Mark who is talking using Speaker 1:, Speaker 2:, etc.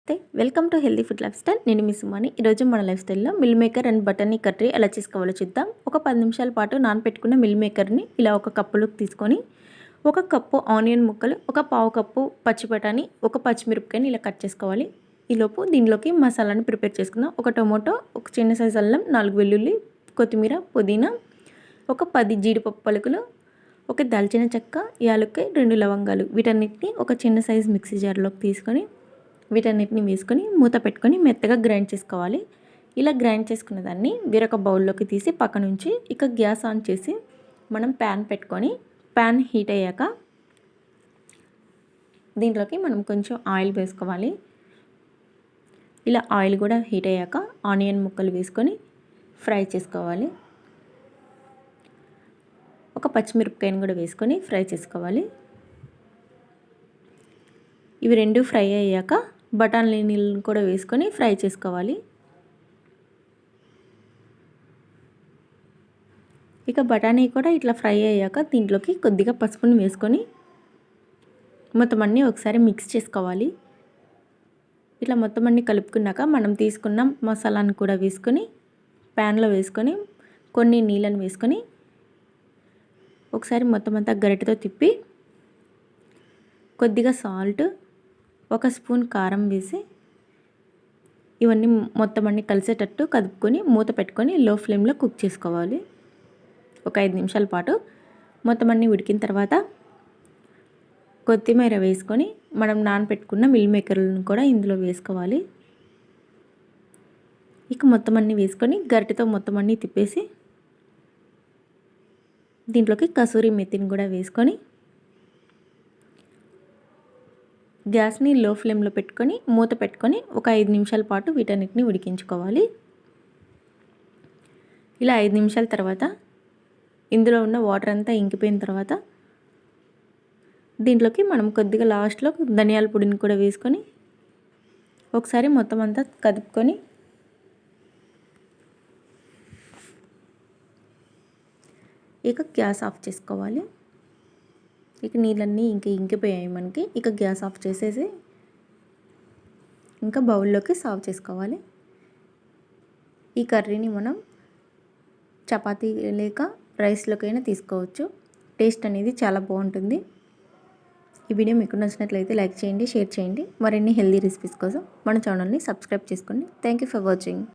Speaker 1: నమస్తే, welcome to healthy food life style. నేను మీ సుమాని. ఈరోజు మన లైఫ్ స్టైల్లో మిల్ మేకర్ అండ్ బటర్ని కర్రీ ఎలా చేసుకోవాలో చూద్దాం. ఒక 10 నిమిషాల పాటు నానపెట్టుకున్న మిల్ మేకర్ని ఇలా ఒక కప్పులోకి తీసుకొని, ఒక కప్పు ఆనియన్ ముక్కలు, ఒక పావు కప్పు పచ్చి బఠానీ, ఒక పచ్చిమిరపకాయని ఇలా కట్ చేసుకోవాలి. ఈలోపు దీనిలోకి మసాలాని ప్రిపేర్ చేసుకుందాం. ఒక టొమాటో, ఒక చిన్న సైజు అల్లం, 4 వెల్లుల్లి, కొత్తిమీర, పుదీనా, ఒక 10 జీడిపప్పు పలుకులు, ఒక దాల్చిన చెక్క, యాలక్కాయ, 2 లవంగాలు, వీటన్నిటిని ఒక చిన్న సైజు మిక్సీ జార్లోకి తీసుకొని వీటన్నిటిని వేసుకొని మూత పెట్టుకొని మెత్తగా గ్రైండ్ చేసుకోవాలి. ఇలా గ్రైండ్ చేసుకున్న దాన్ని వేరొక బౌల్లోకి తీసి పక్క నుంచి ఇక గ్యాస్ ఆన్ చేసి మనం ప్యాన్ పెట్టుకొని ప్యాన్ హీట్ అయ్యాక దీంట్లోకి మనం కొంచెం ఆయిల్ వేసుకోవాలి. ఇలా ఆయిల్ కూడా హీట్ అయ్యాక ఆనియన్ ముక్కలు వేసుకొని ఫ్రై చేసుకోవాలి. ఒక పచ్చిమిరపకాయను కూడా వేసుకొని ఫ్రై చేసుకోవాలి. ఇవి రెండు ఫ్రై అయ్యాక బఠానీ నీళ్ళని కూడా వేసుకొని ఫ్రై చేసుకోవాలి. ఇక బఠానీ కూడా ఇట్లా ఫ్రై అయ్యాక దీంట్లోకి కొద్దిగా పసుపుని వేసుకొని మొత్తం అన్నీ ఒకసారి మిక్స్ చేసుకోవాలి. ఇట్లా మొత్తం అన్నీ కలుపుకున్నాక మనం తీసుకున్న మసాలాను కూడా వేసుకొని ప్యాన్లో వేసుకొని కొన్ని నీళ్ళని వేసుకొని ఒకసారి మొత్తం అంతా గరిటెతో తిప్పి కొద్దిగా సాల్ట్, 1 స్పూన్ కారం వేసి ఇవన్నీ మొత్తం అన్నీ కలిసేటట్టు కదుపుకొని మూత పెట్టుకొని లో ఫ్లేమ్లో కుక్ చేసుకోవాలి. ఒక 5 నిమిషాల పాటు మొత్తం అన్నీ ఉడికిన తర్వాత కొత్తిమీర వేసుకొని మనం నానబెట్టుకున్న మిల్ మేకర్లను కూడా ఇందులో వేసుకోవాలి. ఇక మొత్తం అన్నీ వేసుకొని గరిటెతో మొత్తం అన్నీ తిప్పేసి దీంట్లోకి కసూరి మెతిని కూడా వేసుకొని గ్యాస్ని లో ఫ్లేమ్లో పెట్టుకొని మూత పెట్టుకొని ఒక 5 నిమిషాల పాటు వీటన్నిటిని ఉడికించుకోవాలి. ఇలా 5 నిమిషాల తర్వాత ఇందులో ఉన్న వాటర్ అంతా ఇంకిపోయిన తర్వాత దీంట్లోకి మనం కొద్దిగా లాస్ట్లో ధనియాల పొడిని కూడా వేసుకొని ఒకసారి మొత్తం అంతా కదుపుకొని ఇక గ్యాస్ ఆఫ్ చేసుకోవాలి. ఇక నీళ్ళన్నీ ఇంకిపోయాయి మనకి. ఇక గ్యాస్ ఆఫ్ చేసేసి ఇంకా బౌల్లోకి సర్వ్ చేసుకోవాలి. ఈ కర్రీని మనం చపాతీ లేక రైస్లోకైనా తీసుకోవచ్చు. టేస్ట్ అనేది చాలా బాగుంటుంది. ఈ వీడియో మీకు నచ్చినట్లయితే లైక్ చేయండి, షేర్ చేయండి. మరిన్ని హెల్దీ రెసిపీస్ కోసం మన ఛానల్ని సబ్స్క్రైబ్ చేసుకోండి. Thank you for watching.